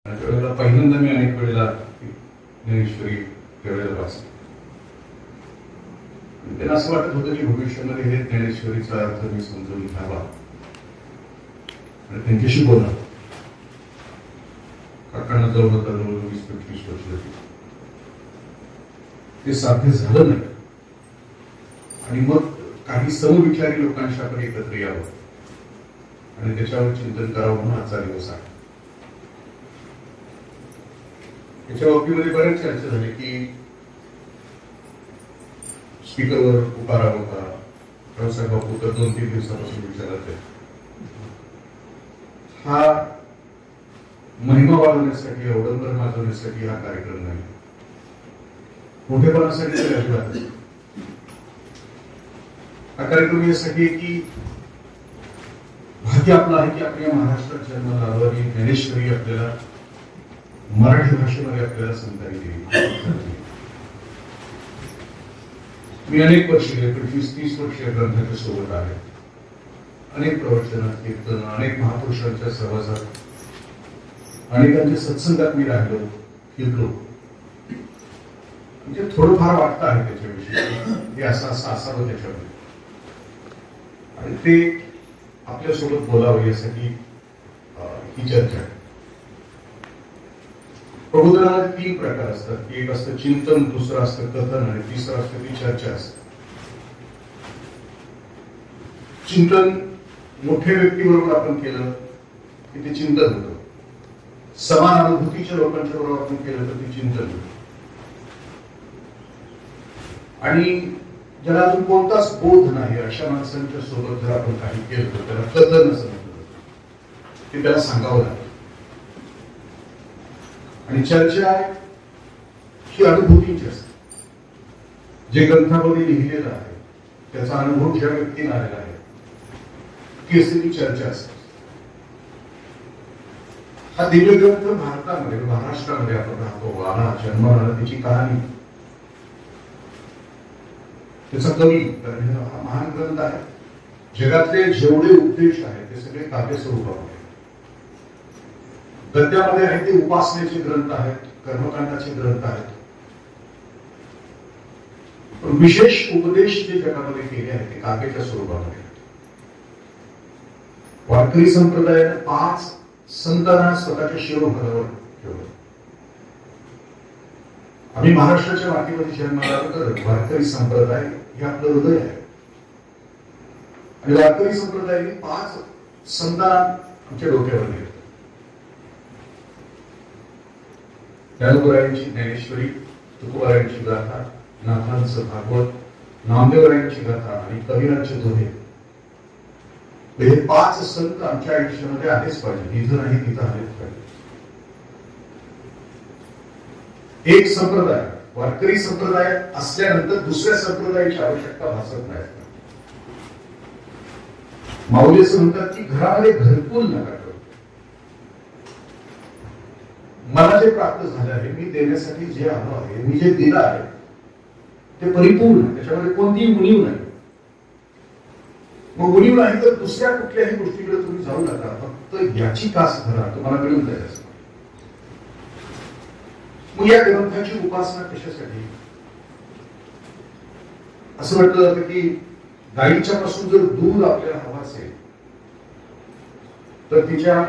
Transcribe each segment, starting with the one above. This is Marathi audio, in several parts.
त्यावेळेला पहिल्यांदा मी अनेक वेळेला ज्ञानेश्वरी त्यावेळेला वाचली. त्यांना असं वाटत होतं की भविष्यामध्ये हे ज्ञानेश्वरीचा अर्थ मी समजून घ्यावा आणि त्यांच्याशी बोला. काकांना जवळ होता जवळ 20-25 वर्ष होती. ते साध्य झालं नाही आणि मग काही समविचारी लोकांशी आपण एकत्र यावं आणि त्याच्यावर चिंतन करावं म्हणून आजचा दिवस आहे. याच्या बाबतीमध्ये बऱ्याच चर्चा झाली की स्पीकरवर उभारा होता रावसाहेब बापू तर 2-3 दिवसापासून विचारत आहे. हा महिमा वाढवण्यासाठी अवडंबर माजवण्यासाठी हा कार्यक्रम नाही, मोठेपणासाठी तर अजिबात. हा कार्यक्रम यासाठी की भाग्य आपलं आहे की आपल्या महाराष्ट्रात जन्माला आलो आणि ज्ञानेश्वरी आपल्याला मराठी भाषेमध्ये आपल्याला संतांनी दिली. मी अनेक वर्ष 25-30 वर्ष या ग्रंथाच्या सोबत आहे. अनेक प्रवचन कीर्तन अनेक महापुरुषांच्या सहवासात अनेकांच्या सत्संगात मी राहिलो फिरलो. म्हणजे थोडंफार वाटतं आहे त्याच्याविषयी हे असं असावं त्याच्यामध्ये आणि ते आपल्यासोबत बोलावं यासाठी ही चर्चा आहे. प्रबोधनामध्ये 3 प्रकार असतात. एक असतं चिंतन, दुसरं असतं कथन आणि तिसरं असतं ती चर्चा असते. चिंतन मोठ्या व्यक्तीबरोबर आपण केलं की ते चिंतन होतं. समान अनुभूतीच्या लोकांच्या बरोबर आपण केलं तर ते चिंतन होतं. आणि ज्याला अजून कोणताच बोध नाही अशा माणसांच्या सोबत जर आपण काही केलं तर त्याला कथन असं म्हणतो. ते त्याला सांगावं लागतं. आणि चर्चा ही अनुभूतीची असते. जे ग्रंथामध्ये लिहिलेलं आहे त्याचा अनुभव ज्या व्यक्तीने आलेला आहे ती असते ती चर्चा असते. हा दिव्य ग्रंथ भारतामध्ये महाराष्ट्रामध्ये आपण राहतो आला जन्माला त्याची कहाणी त्याचा कवी कारण हा महान ग्रंथ आहे. जगातले जेवढे उपदेश आहेत ते सगळे काव्य स्वरूपामध्ये. गद्यामध्ये आहे ते उपासनेचे ग्रंथ आहेत, कर्मकांडाचे ग्रंथ आहेत. पण विशेष उपदेश जे जगामध्ये केले आहेत ते काव्याच्या स्वरूपामध्ये. वारकरी संप्रदायाने 5 संतांना स्वतःच्या शिरोभागावर ठेवलं. आम्ही महाराष्ट्राच्या मातीमध्ये जन्माला आलो तर वारकरी संप्रदाय हे आपलं हृदय आहे आणि वारकरी संप्रदायाने 5 संतांना आमच्या डोक्यावर घेतलं. ज्ञानोबरायांची ज्ञानेश्वरी, तुकोबारायांची गाथा, नाथांचं भागवत, नामदेवरायांची गाथा आणि कबीरांचे दोहे. हे 5 संत आमच्या आयुष्यामध्ये आलेच पाहिजे. इथं नाही तिथं आलेच पाहिजे. एक संप्रदाय वारकरी संप्रदाय असल्यानंतर दुसऱ्या संप्रदायाची आवश्यकता भासत नाही. माऊली असं म्हणतात की घरामध्ये घरकुल नका करू. मला जे प्राप्त झालं आहे मी देण्यासाठी जे आलो आहे मी जे दिलं आहे ते परिपूर्ण, त्याच्यामध्ये कोणतीही उणीव नाही. मग उणीव नाही तर दुसऱ्या कुठल्याही गोष्टीकडे तुम्ही जाऊ नका. फक्त याची कास धरा, तुम्हाला मिळून जायचं. मग या ग्रंथाची उपासना कशासाठी? असं म्हटलं जातं की गाईच्या पासून जर दूध आपल्याला हवं असेल तर तिच्या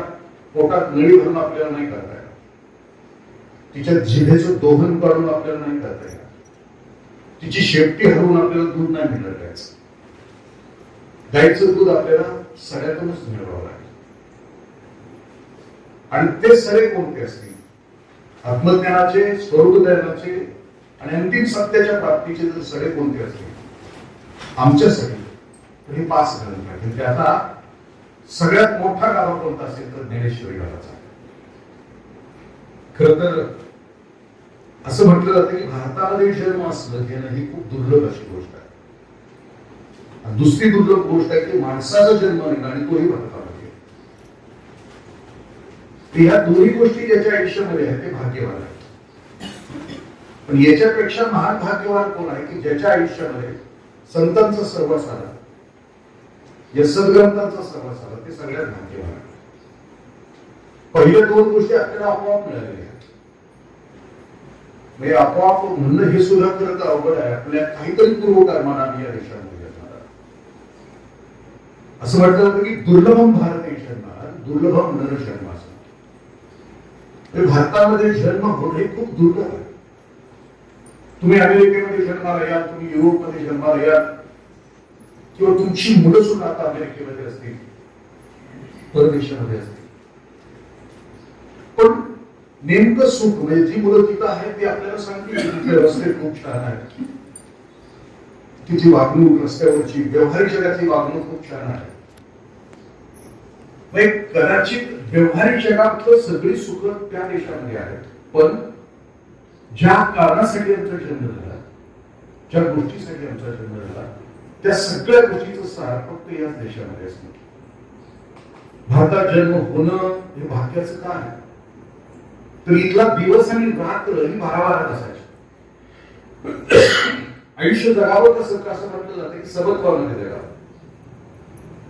पोटात नळी भरून आपल्याला नाही करता येणार. तिच्या जिभेचं दोहन काढून आपल्याला नाही करता येणार. तिची शेपटी हरवून आपल्याला दूध नाही मिळत यायचं. गाईचं दूध आपल्याला सड्यातूनच मिळवावं लागेल. आणि ते सडे कोणते असतील? आत्मज्ञानाचे, स्वरूपज्ञानाचे आणि अंतिम सत्याच्या प्राप्तीचे जर सडे कोणते असतील आमच्यासाठी तर हे 5 ग्रंथ आहेत. त्याचा सगळ्यात मोठा गाभा कोणता असेल तर ज्ञानेश्वरी गाभाचा. खरं तर असं म्हटलं जातं की भारतामध्ये जन्म असलं घेणं ही खूप दुर्लभ अशी गोष्ट आहे. दुसरी दुर्लभ गोष्ट आहे की माणसाचा जन्म नाही आणि तोही भारतामध्ये. ह्या दोन्ही गोष्टी ज्याच्या आयुष्यामध्ये आहेत ते भाग्यवान आहे. पण याच्यापेक्षा महान भाग्यवान कोण आहे की ज्याच्या आयुष्यामध्ये संतांचा सहवास आला, या सद्ग्रंथांचा सहवास आला, ते सगळ्यात भाग्यवान आहे. पहिल्या दोन गोष्टी आपल्याला आपोआप मिळालेल्या. म्हणजे आपोआप म्हणणं हे सुद्धा खरं तर अवघड आहे. आपल्या काहीतरी पूर्वकर्माना या देशामध्ये असणार. असं म्हटलं होतं की दुर्लभम भारते जन्माला दुर्लभम नरजन्म असं. भारतामध्ये जन्म होणे खूप दुर्लभ आहे. तुम्ही अमेरिकेमध्ये जन्माला या, तुम्ही युरोपमध्ये जन्माला या, किंवा तुमची मुलं सुद्धा आता अमेरिकेमध्ये असतील, परदेशामध्ये असतील, पण नेमकं सुख म्हणजे जी मुलं तिथं आहेत ती आपल्याला सांगतील तिथले रस्ते खूप छान आहेत, तिची वागणूक, रस्त्यावरची व्यवहारिक जगातली वागणूक खूप छान आहे. कदाचित व्यवहारिक जगातलं सगळी सुख त्या देशामध्ये आहेत, पण ज्या कारणासाठी आमचा जन्म झाला, ज्या गोष्टीसाठी आमचा जन्म झाला, त्या सगळ्या गोष्टीचं सार फक्त याच देशामध्ये असतं. भारतात जन्म होणं हे भाग्याचं काय आहे? तर इथला दिवस आणि रात्र ही 12 तासाची. आयुष्य जगावं कसं कसं म्हटलं जातं की सबत्वामध्ये जगावं.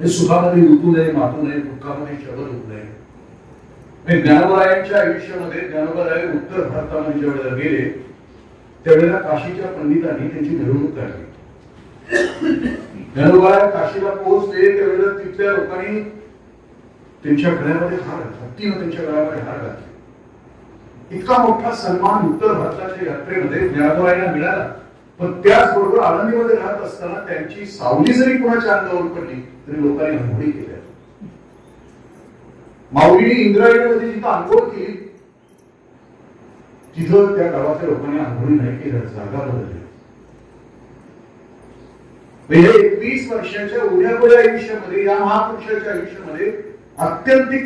सुखामध्ये उतू नये, मातू नये, दुःखामध्ये शबर होत नये. ज्ञानोबरायांच्या आयुष्यामध्ये ज्ञानोबराय उत्तर भारतामध्ये ज्यावेळेला गेले त्यावेळेला काशीच्या पंडितांनी त्यांची मिरवणूक काढली. ज्ञानोबराय काशीला पोहोचले त्यावेळेला तिथल्या लोकांनी त्यांच्या गळ्यामध्ये हार घातला, हत्तीनं त्यांच्या गळ्यामध्ये हार घातले. इतका मोठा सन्मान उत्तर भारताच्या यात्रेमध्ये ज्ञानोबरायांना मिळाला. पण त्याचबरोबर आळंदीमध्ये राहत असताना त्यांची सावली जरी कोणाच्या अंगावर पडली तरी लोकांनी आंघोळी केल्या. माऊलीने इंद्रायणीमध्ये जिथं आंघोळ केली तिथं त्या गावातल्या लोकांनी आंघोळी नाही केल्या, जागा बदलली. 21 वर्षाच्या उद्यापुढ्या आयुष्यामध्ये या महापुरुषाच्या आयुष्यामध्ये अत्यंतिक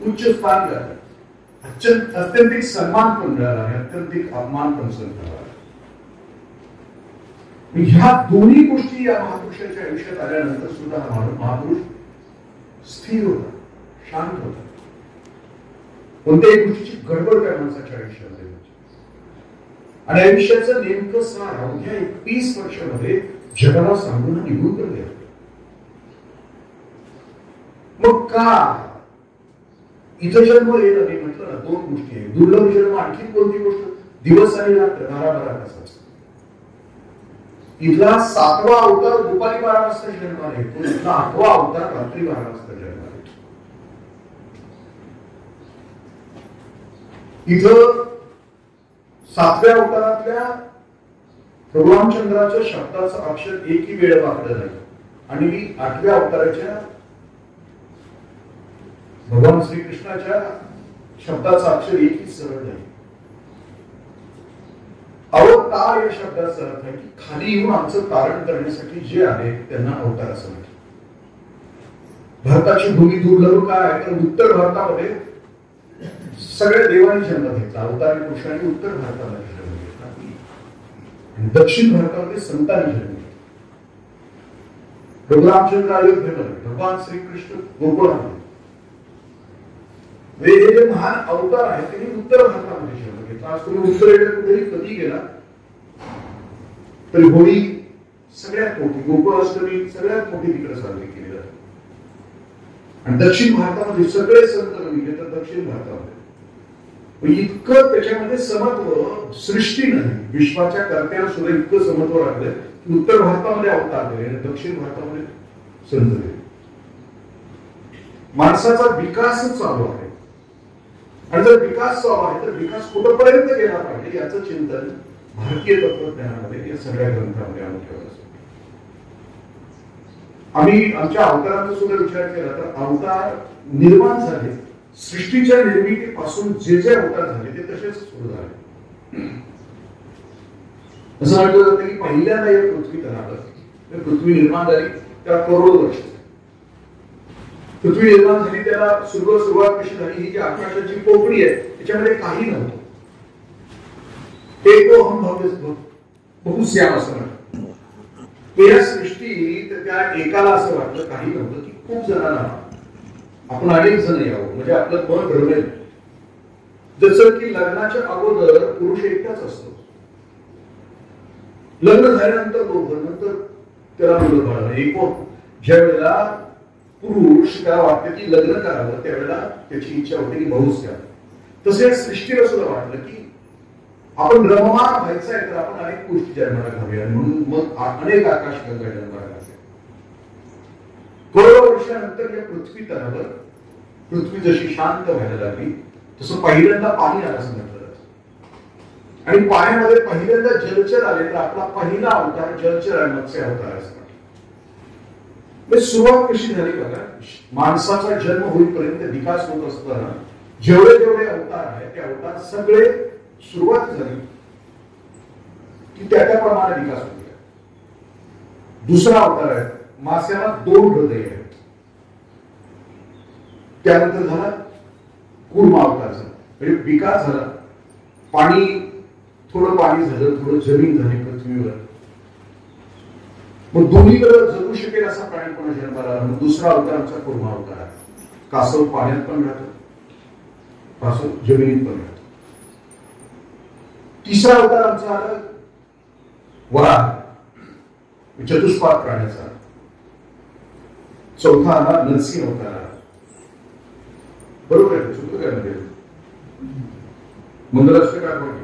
उच्च स्थान मिळालं, अत्यंतिक सन्मान पण मिळाला आणि अत्यंतिक अपमान पण सहन झाला. ह्या दोन्ही गोष्टी या महापुरुषाच्या आयुष्यात आल्यानंतर सुद्धा हा महापुरुष स्थिर होता, शांत होता. कोणत्याही गोष्टीची गडबड त्या माणसाच्या आयुष्यामध्ये होती. आणि आयुष्याचं नेमकं सार अवघ्या 21 वर्षामध्ये जगाला सांगून निघून गेले. मग का इथं जन्म येणं मी म्हटलं ना, दोन गोष्टी आहेत. दुर्लभ जन्म, आणखी कोणती गोष्ट? दिवस आणि रात्र 12 तासाचा. इथला 7वा अवतार दुपारी 12 वाजता जन्माला येतो, इथला 8वा अवतार रात्री 12 वाजता जन्माला येतो. इथं 7व्या अवतारातल्या प्रभू रामचंद्राच्या शब्दाचं अक्षर एकही वेळ वाकडं नाही आणि 8व्या अवताराच्या भगवान श्रीकृष्णाच्या शब्दाचा अक्षर एकही सरळ नाही. अवतार या शब्दाचा अर्थ आहे की खाली येऊन आमचं तारण करण्यासाठी जे आहे त्यांना अवतार असं म्हणतात. भारताची भूमी दुर्लभ काय आहे तर उत्तर भारतामध्ये सगळ्या देवांनी जन्म घेतला, अवतारी पुरुषांनी उत्तर भारतामध्ये जन्म घेतला आणि दक्षिण भारतामध्ये संतांनी जन्म घेतला. प्रभू रामचंद्र अयोध्येमध्ये, भगवान श्रीकृष्ण गोकुळामध्ये, हे जे महान अवतार आहेत त्यांनी उत्तर भारतामध्ये जन्म घेतला. आज तुम्ही उत्तरेकडे कुठेही कधी गेला तरी होळी सगळ्यात मोठी, गोकुळाष्टमी सगळ्यात मोठी तिकडे साजरी केली जाते. आणि दक्षिण भारतामध्ये सगळे संत गेले तर दक्षिण भारतामध्ये इतकं त्याच्यामध्ये समत्व सृष्टी नाही, विश्वाच्या कर्त्याला सुद्धा इतकं समत्व राखलंय की उत्तर भारतामध्ये अवतार केले आणि दक्षिण भारतामध्ये संत गेले. माणसाचा विकास चालू आहे आणि जर विकास चालू आहे तर विकास कुठपर्यंत गेला पाहिजे याचं चिंतन भारतीय तत्वज्ञानामध्ये या सगळ्या ग्रंथामध्ये आम्ही ठेवत असतो. आम्ही आमच्या अवतारांचा सुद्धा विचार केला तर अवतार निर्माण झाले, सृष्टीच्या निर्मितीपासून जे जे अवतार झाले ते तसेच सुरू झाले. असं म्हटलं जातं की पहिल्यांदा या पृथ्वी तलावर पृथ्वी निर्माण झाली त्याला करोडो वर्ष. पृथ्वी निर्माण झाली त्याला सुरुवात कशी झाली, ही जी आकाशाची पोकळी आहे त्याच्यामध्ये काही नव्हतं. हम भव्य बहुश्याम असं म्हणतात. या सृष्टी त्या एकाला असं वाटलं काही नव्हतं की खूप जणांना आपण अनेक जण यावं म्हणजे आपलं मन ठरवेल. जसं की लग्नाच्या अगोदर पुरुष एकटाच असतो, लग्न झाल्यानंतर दोघं, नंतर त्याला मुलं बाळ. ज्या वेळेला पुरुष त्याला वाटतं की लग्न करावं, त्यावेळेला त्याची इच्छा होते की भाऊच द्यावं. तसे सृष्टीला सुद्धा वाटलं की आपण रममान व्हायचं आहे तर आपण अनेक गोष्टी जन्माला घालूया, म्हणून मग अनेक आकाशगंगा जन्माला घालल्या. करोडो वर्षानंतर या पृथ्वी तलावर पृथ्वी जशी शांत व्हायला लागली तसं पहिल्यांदा पाणी आलं असं म्हटलं जातं. आणि पाण्यामध्ये पहिल्यांदा जलचर आले तर आपला पहिला अवतार जलचर आणि मत्स्य अवतार असतो. सुरुवात कशी झाली बघा, माणसाचा जन्म होईपर्यंत विकास होत असताना जेवढे जेवढे अवतार आहेत ते अवतार सगळे सुरुवात झाली की त्याप्रमाणे विकास होतो. दुसरा अवतार आहे मास्याला 2 हृदय आहेत. त्यानंतर झाला कूर्म अवतारचा, म्हणजे विकास झाला. पाणी, थोडं पाणी झालं, थोडं जमीन झाली पृथ्वीवर. मग दोन्हीकडे जगू शकेल असा प्राणी कोणा जन्माला आला. मग दुसरा अवतार आमचा कूर्म अवतार आहे. कासव पाण्यात पण राहतो, कासव जमिनीत पण राहतो. तिसरा अवतार आमचा आला वराह, चतुष्पाद प्राण्याचा. चौथा आला नरसिंह अवतार. बरोबर आहे, चुकलं काय मध्ये मंगलाष्टकार पण.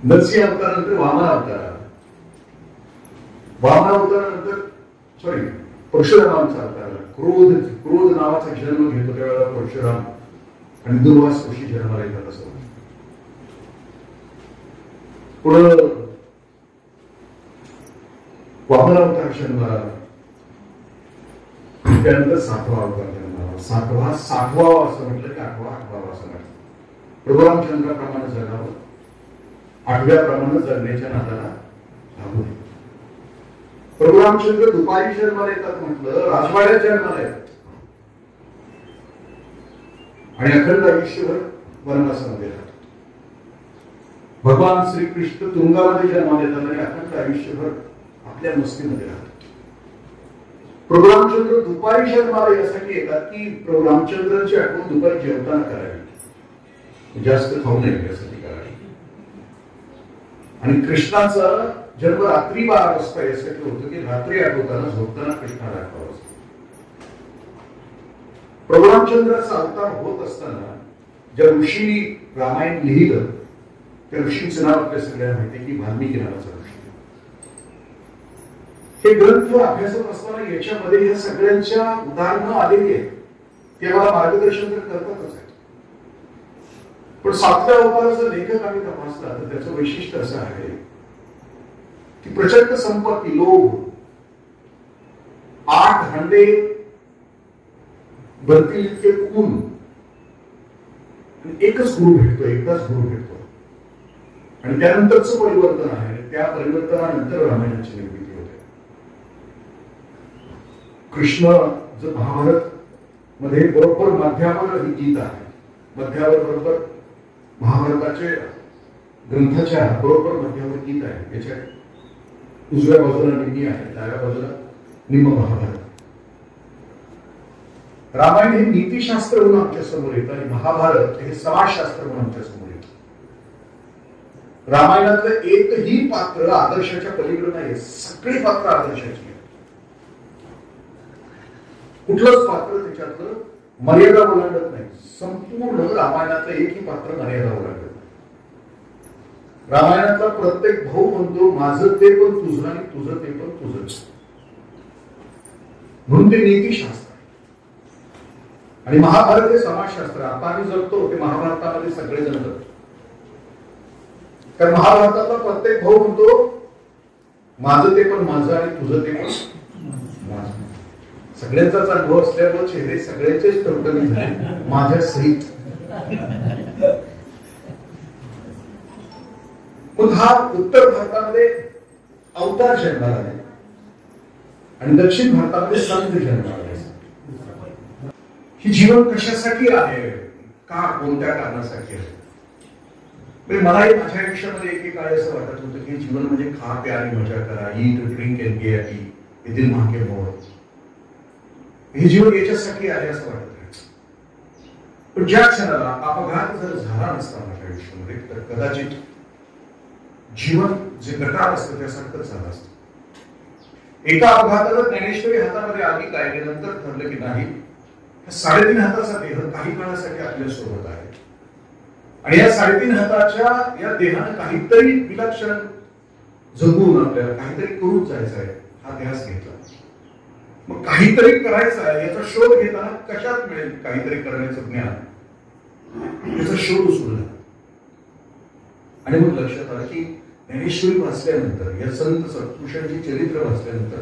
नरसिंह अवतारानंतर वामन अवतार. वामन अवतारानंतर परशुरामांचा अवतार. क्रोध नावाचा जन्म घेतो त्यावेळेला परशुराम आणि दुर्वास ऋषी जन्माला येतात असं. पुढं वामन अवतार जन्माला आला. त्यानंतर 7वा अवतार जन्माला. 7वा असं म्हटलं की 8वा असं म्हटलं. प्रभू रामचंद्राप्रमाणे जगावं, 8व्या प्रमाणे जगण्याच्या नादाला लागू नये. प्रभू रामचंद्र दुपारी जन्माला येतात म्हटलं, राजवाड्यात जन्माला येतात आणि अखंड आयुष्यभर वनवासामध्ये राहतात. भगवान श्रीकृष्ण तुरुंगामध्ये जन्माला येतात आणि अखंड आयुष्यभर आपल्या मस्तीमध्ये राहतात. प्रभू रामचंद्र दुपारी जन्माला यासाठी येतात की प्रभू रामचंद्रांची आठवण दुपारी जेवताना करावी, जास्त खाऊ नये यासाठी करावी. आणि कृष्णाचा जन्म रात्री 12 वाजता यासाठी होतं की रात्री आठवताना झोपताना कृष्णाला आठवावं. प्रभू रामचंद्राचा अवतार होत असताना ज्या ऋषींनी रामायण लिहिलं त्या ऋषींचं नाव आपल्या सगळ्यांना माहिती की वाल्मिकी नावाचा ऋषी. हे ग्रंथ अभ्यासत असताना याच्यामध्ये या सगळ्यांच्या उदाहरणं आलेली आहेत. ते मला मार्गदर्शन तर करतातच आहेत. पण 7व्या अवताराचा लेखक आम्ही तपासला तर त्याचं वैशिष्ट्य असं आहे की प्रचंड संपत्ती, लोभ, 8 हंडे भरतील इतके खून, एकच गुरु भेटतो, एकदाच गुरु भेटतो. आणि त्यानंतरच परिवर्तन आहे. त्या परिवर्तनानंतर रामायणाची निर्मिती होते. कृष्ण जर महाभारत मध्ये बरोबर मध्यावर ही गीता आहे. मध्यावर बरोबर महाभारताचे ग्रंथाच्या बरोबर मध्यावर गीता आहे. याच्या उजव्या बाजूला निम्मी आहे, डाव्या बाजूला निम्म महाभारत. रामायण हे नीतिशास्त्र म्हणून आमच्या समोर येतं आणि महाभारत हे समाजशास्त्र म्हणून आमच्या समोर येतं. रामायणातलं एकही पात्र आदर्शाच्या पलीकडे नाही. सगळी पात्र आदर्शाची आहेत. कुठलंच पात्र त्याच्यातलं मर्यादा ओलांडत नाही. संपूर्ण रामायणातलं एकही पात्र मर्यादा ओलांडत नाही. रामायणातला प्रत्येक भाऊ म्हणतो माझं ते पण तुझं आणि तुझं ते पण तुझंच. म्हणून ते नीतिशास्त्र. आणि महाभारत हे समाजशास्त्र. आता आम्ही जगतो ते महाभारतामध्ये सगळेजण जगतो. कारण महाभारतातला प्रत्येक भाऊ म्हणतो माझं ते पण माझं आणि तुझं ते पण माझं. सगळ्यांचाच अनुभव असल्यामुळे चेहरे सगळ्यांचेच टवटवीत झाले माझ्या सहित. मग हा उत्तर भारतामध्ये अवतार जन्माला आले आणि दक्षिण भारतामध्ये संत जन्माला आले. ही जीवन कशासाठी आहे, का, कोणत्या कारणासाठी आहे? मलाही माझ्या आयुष्यामध्ये एकेकाळी असं वाटत होतं की जीवन म्हणजे खा प्या आणि मजा करा, ईट ड्रिंक एंड गे हॅपी येथील मागे मोड. हे जीवन याच्यासाठी आहे असं वाटत राहायचं. पण ज्या क्षणाला अपघात जर झाला नसता माझ्या आयुष्यामध्ये तर कदाचित जीवन जे गटार असतं त्यासारखंच झालं असतं. एका अपघाताला ज्ञानेश्वरी हातामध्ये आली काय, नंतर ठरलं की नाही 3.5 हाताचा देह काही काळासाठी आपल्या सोबत आहे आणि या 3.5 हाताच्या या देहानं काहीतरी विलक्षण जगून आपल्याला काहीतरी करून जायचं आहे हा ध्यास घेतला. मग काहीतरी करायचं आहे याचा शोध घेताना कशात मिळेल काहीतरी करण्याचं ज्ञान याचा शोध सुरू झाला. आणि मग लक्षात आलं की ज्ञानेश्वरी वाचल्यानंतर या संत सत्पुरुषांची चरित्र वाचल्यानंतर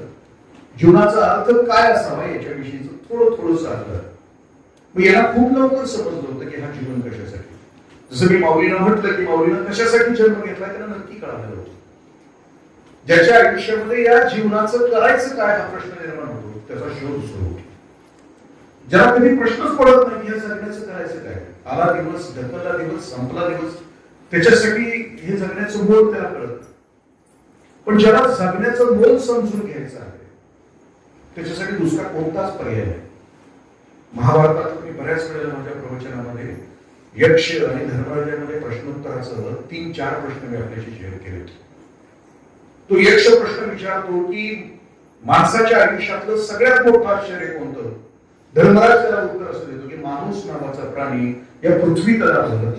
जीवनाचा अर्थ काय असावा याच्याविषयीच थोडं थोडंसं आलं. मग याला खूप लवकर समजलं होतं की हा जीवन कशासाठी. जसं मी माऊलीनं म्हटलं की माऊलीनं कशासाठी जन्म घेतला त्यांना नक्की कळालेलं होतं. ज्याच्या आयुष्यामध्ये या जीवनाचं करायचं काय हा प्रश्न निर्माण होतो त्याचा शोध सुरू होतो. ज्याला कधी प्रश्नच पडत नाही या जगण्याचं करायचं काय, आला दिवस ढकलला दिवस संपला दिवस त्याच्यासाठी हे जगण्याचं मोल त्याला कळत. पण ज्याला जगण्याचं मोल समजून घ्यायचं आहे त्याच्यासाठी दुसरा कोणताच पर्याय नाही. महाभारतात मी बऱ्याच वेळेला माझ्या प्रवचनामध्ये यक्ष आणि धर्मराजामध्ये प्रश्नोत्तराचं 3-4 प्रश्न मी आपल्याशी शेअर केले होते. तो यक्ष प्रश्न विचारतो की माणसाच्या आयुष्यातलं सगळ्यात मोठं आश्चर्य कोणतं. धर्मराज त्याला उत्तर असं देतो की माणूस नावाचा प्राणी या पृथ्वी तलावर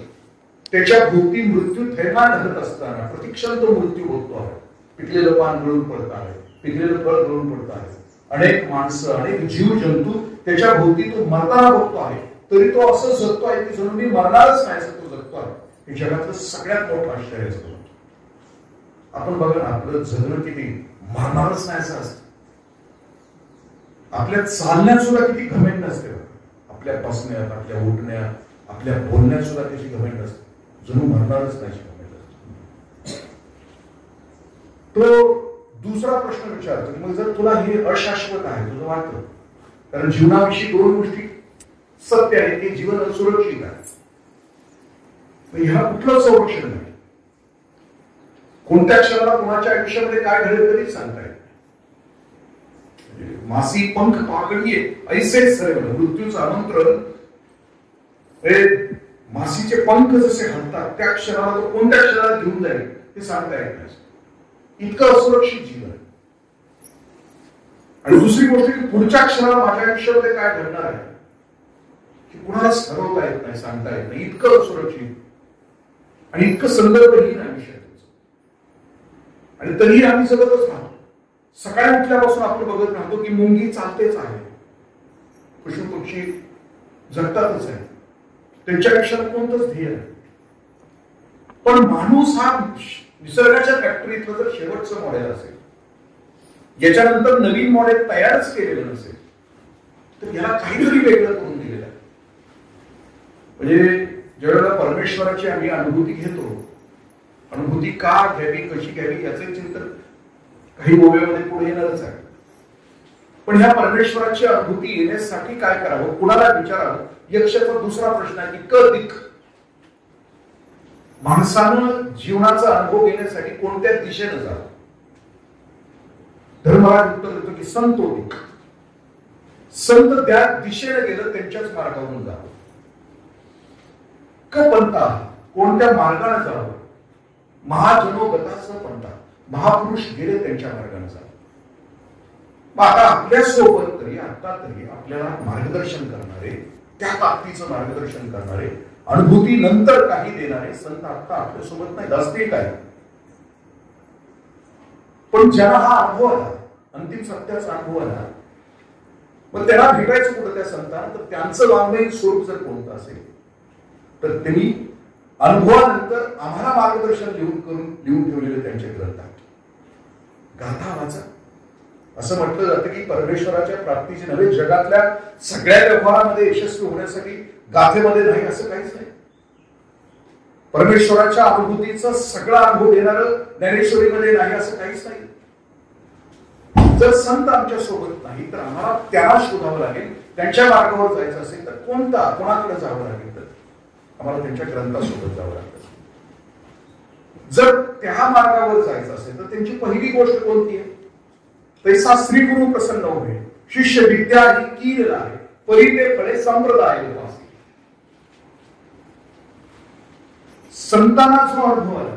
त्याच्या भोवती मृत्यू थैमान घडत असताना प्रतिक्षण तो मृत्यू होतो आहे. पिकलेलं पान गळून पडत आहे, पिकलेलं फळ गळून पडत आहे. अनेक माणसं अनेक जीव जंतू त्याच्या भोवती तो मरताना बघतो आहे तरी तो असं जगतो आहे की जणू मी मरणारच नाही असं तो जगतो आहे. हे जगातलं सगळ्यात मोठं आश्चर्य असतं. आपण बघा ना आपलं जगणं किती मरणारच नाही असं असतं. आपल्या चालण्यात सुद्धा किती घमेंड असते. आपल्या बसण्यात आपल्या उठण्यात आपल्या बोलण्यात सुद्धा त्याची घमेंड असते. जणू मरणारच नाही घमेंड असते. तो दुसरा प्रश्न विचारतो की मग जर तुला हे अशाश्वत आहे तुझं वाटतं कारण जीवनाविषयी 2 गोष्टी सत्य आहे की जीवन असुरक्षित आहे. ह्या कुठलं संरक्षण नाही. कोणत्या क्षणाला कोणाच्या आयुष्यामध्ये काय घडेल तरी सांगता येत. मासी पंख पाकळीये ऐसे सर्व मृत्यूचं आमंत्रण. मासीचे पंख जसे हलतात त्या क्षणाला तो कोणत्या क्षणाला घेऊन जाईल ते सांगता येत नाही. इतकं असुरक्षित जीवन. आणि दुसरी गोष्ट की पुढच्या क्षणाला माझ्या आयुष्यामध्ये काय घडणार आहे की कुणालाच ठरवता येत नाही सांगता येत नाही. इतकं असुरक्षित आणि इतकं संदर्भहीन आयुष्य. आणि तरीही आम्ही जगतच राहतो. सकाळी उठल्यापासून आपण बघत राहतो की मुंगी चालतेच आहे, पशुपक्षी जगतातच आहे, त्यांच्या आयुष्याला कोणतंच ध्येय नाही. पण माणूस हा निसर्गाच्या फॅक्टरीतलं जर शेवटचं मॉडेल असेल, याच्यानंतर नवीन मॉडेल तयारच केलेलं नसेल तर याला काहीतरी वेगळं करून दिलेलं आहे. म्हणजे ज्यावेळेला परमेश्वराची आम्ही अनुभूती घेतो, अनुभूती का घ्यावी कशी घ्यावी याचे चिंतन काही ओव्यामध्ये पुढे येणारच आहे. पण ह्या परमेश्वराची अनुभूती येण्यासाठी काय करावं, कुणाला विचारावं, यक्षाचा दुसरा प्रश्न आहे की क दिक. माणसानं जीवनाचा अनुभव घेण्यासाठी कोणत्या दिशेनं जावं. धर्मराज उत्तर देतो की संतो दिक. संत त्या दिशेने गेलं त्यांच्याच मार्गावरून जावं. क पंथा कोणत्या मार्गाने जावं. महाजनो गताचं पंथा महापुरुष गेले त्यांच्या मार्गाने जावं. मग आता आपल्या सोबत तरी आता तरी आपल्याला मार्गदर्शन करणारे, त्या ताकदीचं मार्गदर्शन करणारे, अनुभूती नंतर काही देणारे संत आता आपल्या सोबत नाही. असते काय पण ज्यांना हा अनुभव आला, अंतिम सत्याचा अनुभव आला, मग त्यांना भेटायचं कुठं त्या संतांना. तर त्यांचं वाङ्मयिक स्वरूप जर कोणतं असेल तर त्यांनी अनुभवानंतर आम्हाला मार्गदर्शन लिहून ठेवलेले त्यांचे ग्रंथ आहेत. गाथा वाचा. असं म्हटलं जातं की परमेश्वराच्या प्राप्तीचे नव्हे, जगातल्या सगळ्या व्यवहारामध्ये यशस्वी होण्यासाठी गाथेमध्ये नाही असं काहीच नाही. परमेश्वराच्या अनुभूतीचा सगळा अनुभव देणारं ज्ञानेश्वरीमध्ये नाही असं काहीच नाही. जर संत आमच्या सोबत नाही तर आम्हाला त्यांना शोधावं लागेल. त्यांच्या मार्गावर जायचं असेल तर कोणाकडे जावं लागेल तर आम्हाला त्यांच्या ग्रंथासोबत जावं लागेल. जर त्या मार्गावर जायचं असेल तर त्यांची पहिली गोष्ट कोणती आहे. तैसा श्री गुरु प्रसन्न होय, शिष्य विद्या ही कील आहे, परिते फळे संप्रदाय उपासी. संतांना जो अनुभव आला,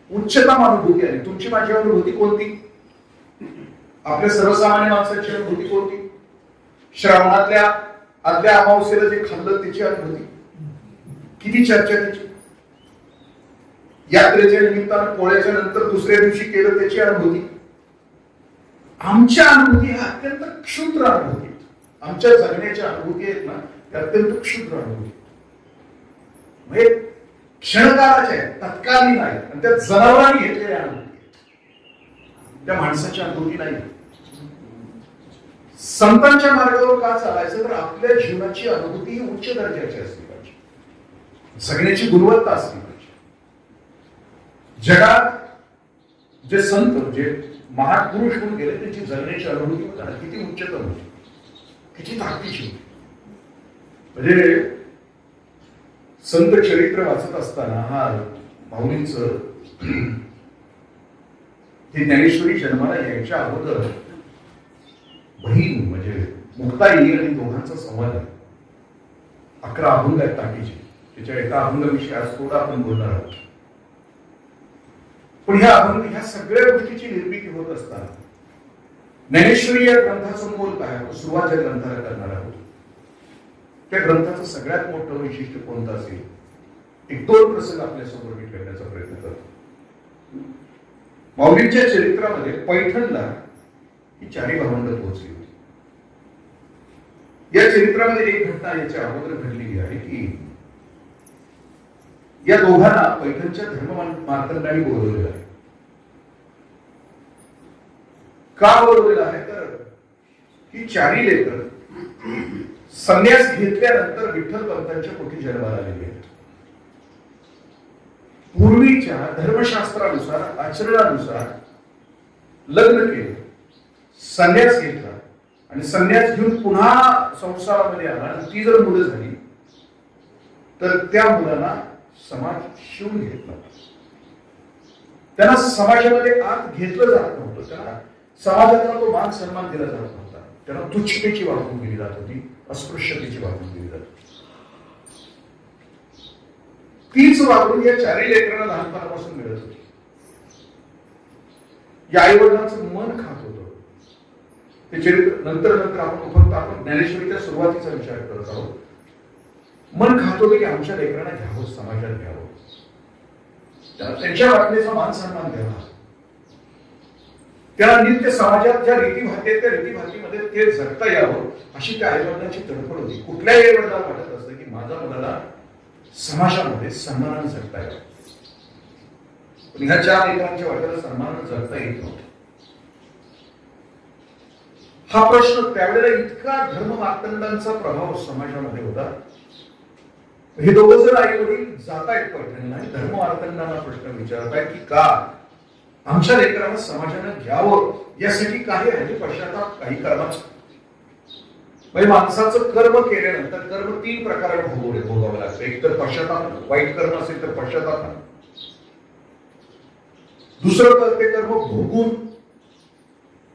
उच्चतम अनुभूती आली. तुमची माझी अनुभूती कोणती. आपल्या सर्वसामान्य माणसाची अनुभूती कोणती? श्रावणातल्या आदल्या अमावस्येला जे खाल्लं त्याची अनुभूती, किती चर्चा त्याची. यात्रेच्या निमित्तानं पोळ्याच्या नंतर दुसऱ्या दिवशी केलं त्याची अनुभूती. आमच्या अनुभूती ह्या अत्यंत क्षुद्र अनुभूती, आमच्या जगण्याच्या अनुभूती आहेत ना त्या अत्यंत क्षुद्र अनुभूती, म्हणजे क्षणकालाच्या आहेत, तत्कालीन नाही. आणि त्या जनावरांनी घेतलेल्या अनुभूती, त्या माणसाच्या अनुभूती नाही. संतांच्या मार्गावर का चालायचं तर आपल्या जीवनाची अनुभूती ही उच्च दर्जाची असली पाहिजे, जगण्याची गुणवत्ता असली पाहिजे. जगात जे संत जे महान पुरुष होऊन गेले त्यांची जगण्याची अनुभूती होती किती उच्चतम होती, किती ताकदीची होती. म्हणजे संत चरित्र वाचत असताना हा माऊलींचं हे ज्ञानेश्वरी जन्माला यायच्या अगोदर बहीण म्हणजे मुक्ताई आणि दोघांचा संवाद आहे. 11 अभंग आहेत ताटीचे, त्याच्या एका अभंगाविषयी आज थोडा आपण बोलणार आहोत. पण ह्या अभंग ह्या सगळ्या गोष्टीची निर्मिती होत असताना ज्ञानेश्वरी या ग्रंथाचं मोल काय, आपण सुरुवात या ग्रंथाला करणार आहोत. त्या ग्रंथाचं सगळ्यात मोठं वैशिष्ट्य कोणतं असेल, 1-2 प्रसंग आपल्यासमोर मी ठेवण्याचा प्रयत्न करतो. माऊलींच्या चरित्रामध्ये पैठणला ही 4 भावंड पोहोचली होती. या चरित्रामध्ये एक घटना याच्या अगोदर घडलेली आहे की या दोघांना पैठणच्या धर्ममार्तंडाने बोलवलेलं आहे. का बोलवलेलं आहे तर ही 4 लेकर संन्यास घेतल्यानंतर विठ्ठल पंतांच्या पोटी जन्माला आलेली आहेत. पूर्वीच्या धर्मशास्त्रानुसार आचरणानुसार लग्न केलं, संन्यास घेतला आणि संन्यास घेऊन पुन्हा संसारामध्ये आला आणि ती जर मुलं झाली तर त्या मुलांना समाज शिवून घेत नव्हता, त्यांना समाजामध्ये आत घेतलं जात नव्हतं, त्यांना समाजाचा तो मान सन्मान दिला जात नव्हता, त्यांना तुच्छतेची वागणूक दिली जात होती, अस्पृश्यतेची वागणूक दिली जात होती. तीच वागणूक या 4 लेकरांना लहानपणापासून मिळत होती. या आई वडिलांचं मन खात होतं. ते चरित्र नंतर आपण ज्ञानेश्वरीच्या सुरुवातीचा विचार करत आहोत. मन खात होतं की आमच्या लेकरांना घ्यावं, समाजात घ्यावं, त्यांच्या वाटणीचा मान सन्मान द्यावा, त्याला नित्य समाजात ज्या रीतीभाती आहेत त्या रीतीभातीमध्ये ते जगता यावं अशी त्या आईवडिलांची तडफड होती. कुठल्याही आईवडिलाला वाटत असतं की माझ्या मुलाला समाजामध्ये सन्मानाने जगता यावं. पण ह्या 4 लेकरांच्या वाट्याला सन्मानाने जगता येत नव्हतं. हा प्रश्न त्यावेळेला इतका धर्ममार्तंडांचा प्रभाव समाजामध्ये होता. हे दोघं जर आई वडील जात आहेत पैठणीला आणि धर्ममार्तंडांना प्रश्न विचारतायत की का आमच्या लेकरांना समाजाने घ्यावं, यासाठी काही आहे पश्चाताप काही कर्माचं. म्हणजे माणसाचं कर्म केल्यानंतर कर्म 3 प्रकारे भोगावं लागतं. एक तर पश्चाताप, वाईट कर्म असेल तर पश्चाताप, दुसरं ते कर्म भोगून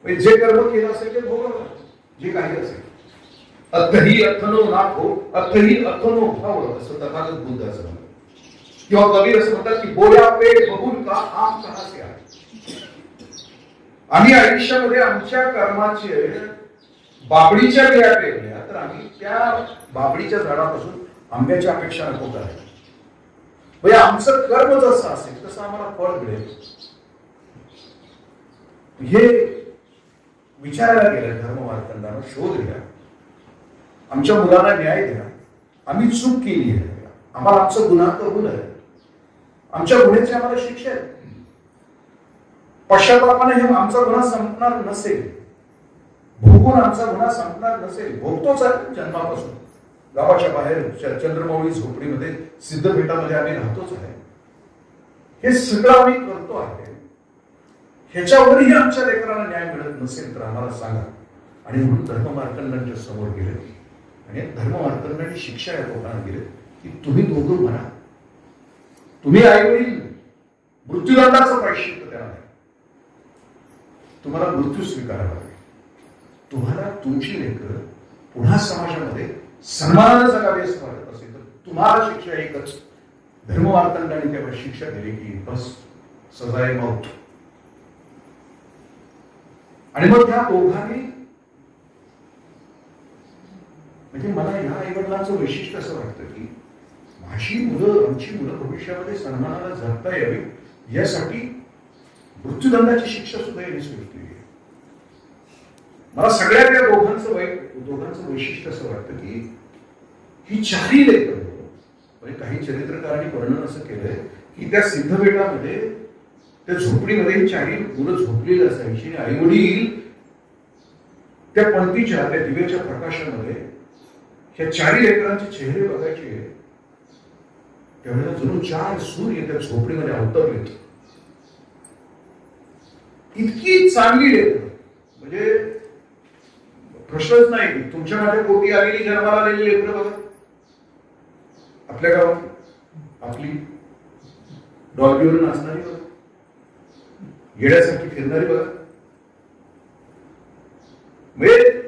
जे कर्म केलं असेल ते भोगावं लागतं, जे काही असेल. अर्थही अर्थनो नाथो अर्थही अर्थनो भाव असं तथागत बुद्धाचं म्हणतात. किंवा कबीर असं म्हणतात की बोल्या पेट बघून का आम कहासे आहे. आम्ही आयुष्यामध्ये आमच्या कर्माचे बाबडीच्या बिया पेरल्या तर आम्ही त्या बाबडीच्या झाडापासून आंब्याची अपेक्षा नको करायला. म्हणजे आमचं कर्म जसं असेल तसं आम्हाला फळ मिळेल हे विचारायला गेलं धर्ममार्तंडानं. शोध घ्या, आमच्या मुलांना न्याय द्या, आम्ही चूक केली आहे, आम्हाला आमचं गुन्हा कबूल आहे, आमच्या गुन्ह्याची आम्हाला शिक्षा आहे. पश्चातापाने हे आमचा गुन्हा संपणार नसेल, भोगून आमचा गुन्हा संपणार नसेल. भोगतोच आहे जन्मापासून, गावाच्या बाहेर चंद्रमौळी झोपडीमध्ये सिद्धपेठामध्ये आम्ही राहतोच आहे. हे सगळं आम्ही करतो आहे. ह्याच्यावरही आमच्या लेकरांना न्याय मिळत नसेल तर आम्हाला सांगा. आणि म्हणून धर्ममार्तंडांच्या समोर गेले आणि धर्ममार्तंडांनी शिक्षा या लोकांना दिली की तुम्ही दोघं म्हणा, तुम्ही आईवडील मृत्यूदंडाचं प्रायश्चित्त त्याला नाही, तुम्हाला मृत्यू स्वीकारावा लागेल. तुम्हाला तुमची लेकरं पुन्हा समाजामध्ये सन्मानाने जगावी असं वाटत असेल तर तुम्हाला शिक्षा एकच. धर्ममार्तंडाने त्यावर शिक्षा दिली की बस सजाए मौत. आणि मग त्या दोघांनी, म्हणजे मला ह्या आईवडिलांचं वैशिष्ट्य असं वाटतं की माझी मुलं, आमची मुलं भविष्यामध्ये सन्मानाला जगता यावी यासाठी मृत्यूदंडाची शिक्षा सुद्धा यांनी सुरू केली आहे. मला सगळ्या त्या दोघांचं वैशिष्ट्य असं वाटतं की ही चारही लेकरं, म्हणजे काही चरित्रकारांनी वर्णन असं केलंय की त्या सिद्धपेठामध्ये त्या झोपडीमध्ये चारही मुलं झोपलेली असायची आणि आईवडील त्या पंक्तीच्या, त्या दिव्याच्या प्रकाशामध्ये ह्या चारही लेकरांचे चेहरे बघायचे. त्यावेळेला जणू चार सूर्य त्या झोपडीमध्ये अवतरले. इतकी चांगली लेकरं, म्हणजे प्रश्नच नाही. तुमच्या माझ्या पोटी आलेली, जन्माला आलेली लेकरं बघा आपल्या गावात, आपली डॉल्बीवर नाचणारी बघा, येड्यासारखी फिरणारी बघा. म्हणजे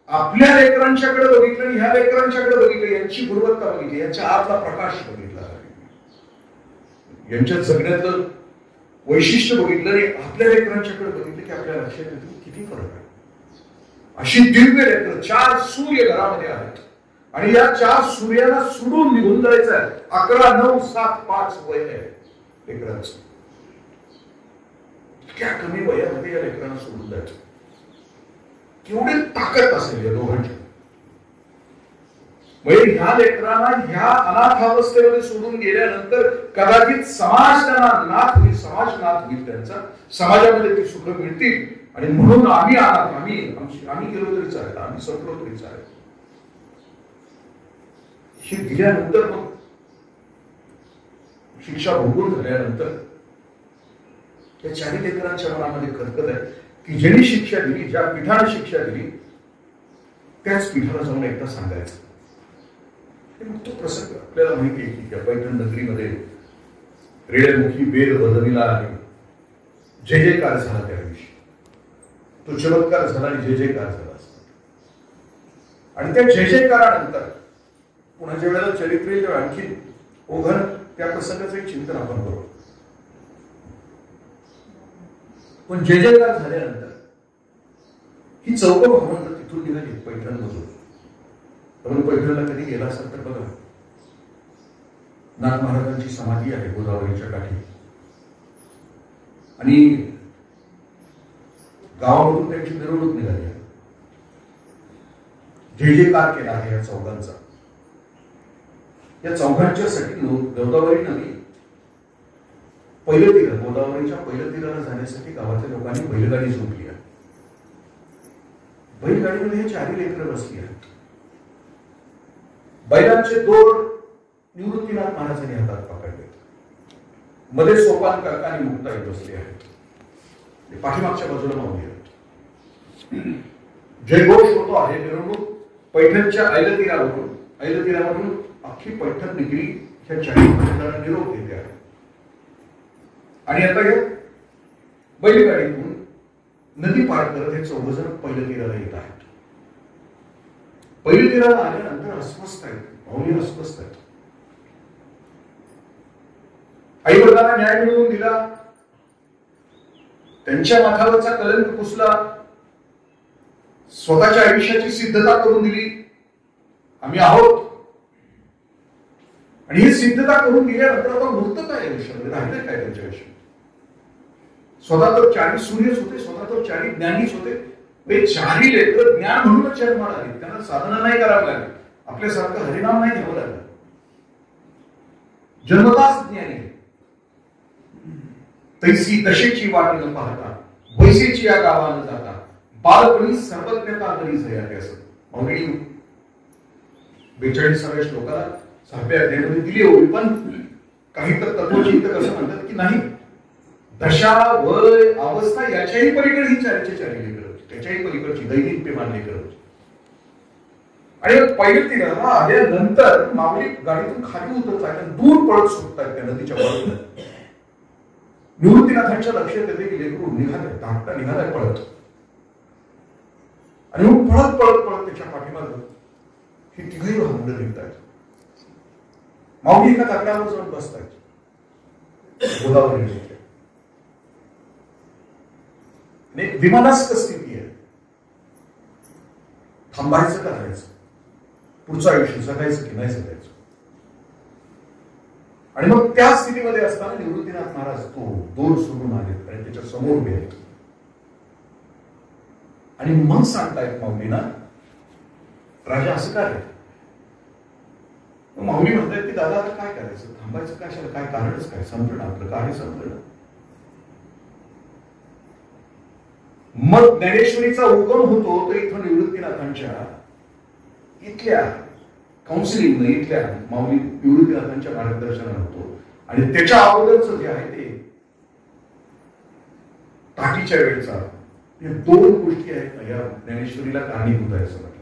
आपल्या लेकरांच्याकडे बघितलं आणि ह्या लेकरांच्याकडे बघितलं, यांची गुणवत्ता बघितली, यांच्या आतला प्रकाश बघितला, यांच्या जगण्यातलं वैशिष्ट्य बघितलं आणि आपल्या लेकरांच्याकडे बघितलं की आपल्या लक्षात येतं किती फरक आहे. अशी दिव्य लेकरं, चार सूर्य घरामध्ये आहेत आणि या चार सूर्याला सोडून निघून जायचं आहे. 11, 9, 7, 5 वय आहे लेकरांचं. इतक्या कमी वयामध्ये या लेकरांना सोडून जायचं. केवढी ताकद असेल या दोघांची. म्हणजे ह्या लेकरांना ह्या अनाथावस्थेमध्ये सोडून गेल्यानंतर कदाचित समाज त्यांना नाथ होईल, समाज नाथ होईल त्यांचा, समाजामध्ये ती सुख मिळतील आणि म्हणून आम्ही अनाथ, आम्ही गेलो तरी चालेल, आम्ही सटलो तरी चालेल. हे दिल्यानंतर मग शिक्षा भोगून झाल्यानंतर त्या चारही लेकरांच्या मनामध्ये खदखद आहे की ज्यांनी शिक्षा दिली, ज्या पीठाने शिक्षा दिली त्याच पीठाला जाऊन एकदा सांगायचं. मग तो प्रसंग आपल्याला माहिती आहे की त्या पैठण नगरीमध्ये रेड्यामुखी बेद बदनीला आहे, जय जयकार झाला त्या दिवशी. तो चमत्कार झाला आणि जय जयकार झाला असतो. आणि त्या जय जयकारानंतर पुण्याच्या वेळेला चरित्रीय आणखी ओघर त्या प्रसंगाचं एक चिंतन आपण करू. पण जय जयकार झाल्यानंतर ही चौक भावंड तिथून निघाली पैठण मधून. म्हणून पैठणला कधी गेला असेल तर बघा, नाथ महाराजांची समाधी आहे गोदावरीच्या काठी आणि गावामधून त्यांची मिरवणूक निघाली आहे. जय जयकार केला आहे या चौघांचा. या चौघांच्यासाठी गोदावरी नदी पहिलं तीर, गोदावरीच्या पहिल्या तीराला जाण्यासाठी गावातल्या लोकांनी बैलगाडी झोपली आहे. बैलगाडीमध्ये हे चारही लेकरं बसली आहेत. बैलांचे दोर निवृत्तीनाथ महाराजांनी हातात पकडले. मध्ये सोपान काका आणि मुक्ताई बसले आहेत. पाठीमागच्या बाजूला माऊली आहेत. जयघोष होतो आहे. मिरवणूक पैठणच्या ऐलतीरावरून अख्खी पैठण नगरी ह्या चारही महाराजांना निरोप देते आहे. आणि आता या बैलगाडीतून नदी पार करत हे चौघजण पहिल्या तीराला येत आहेत. पहिल्या तीराला आल्यानंतर अस्वस्थ आहेत, माऊली अस्वस्थ आहेत. आई वडिलांना न्याय मिळवून दिला, त्यांच्या माथावरचा कलंक पुसला, स्वतःच्या आयुष्याची सिद्धता करून दिली, आम्ही आहोत. आणि ही सिद्धता करून दिल्यानंतर आता मूर्त काय आयुष्यामध्ये राहिलं काय त्यांच्या आयुष्यात? स्वतः तर चारी सूर्यच होते, स्वतः तर चारी ज्ञानीच होते. ते चारी लेकर ज्ञान म्हणूनच जन्माला आले. त्यांना साधना नाही करावं लागेल, आपल्यासारखं हरिनाम नाही घ्यावं लागेल, जन्मताच ज्ञानी. तैसी दशेची वाट न पाहता, वैसेची या गावानं जाता, बालपणी सर्वज्ञता तरी झयाते. असं माऊली 42व्या श्लोकाला 6व्या अध्यायामध्ये दिली होती. पण काही तर तत्वचिंतक असं म्हणतात की नाही, दशा वय अवस्था याच्याही पलीकडे ही चारीचे चारी लेकर होती, त्याच्याही पलीकडची दैनिक मानले करत. आणि पहिल्या तीराला आल्यानंतर माऊली गाडीतून खाली उतरत आहे, दूर पळत सुटतात त्या नदीच्या बाजूला. निवृत्तीनाथांच्या लक्षात येते की लेकरू निघालाय, धाकटा निघालाय पळत. आणि मग पळत पळत पळत त्याच्या पाठीमागं ही तिघही भावंड निघतायत. माऊली एका दगडावर जाऊन बसतायत. गोदावरी विमानास्क स्थिती आहे. थांबायचं का राहायचं, पुढचं आयुष्य जगायचं की नाही जगायचं. आणि मग त्या स्थितीमध्ये असताना निवृत्तीनाथ महाराज तो दोर सोडून आले आणि त्याच्या समोर उभे आहेत आणि मग सांगतायत माऊलीना, राजा असं काय आहे. माऊली म्हणतायत की दादा आता काय करायचं, थांबायचं कशाला, काय कारणच काय, संपलं आपलं काय संपलं. मग ज्ञानेश्वरीचा उगम होतो तर इथं निवृत्तीनाथांच्या इथल्या काउन्सिलिंग इथल्या माऊली निवृत्तीनाथांच्या मार्गदर्शनाने होतो. आणि त्याच्या अगोदरच जे आहे ते टाकीच्या वेळेचा, हे दोन गोष्टी आहेत ना या ज्ञानेश्वरीला कारणीभूत आहे असं म्हटलं.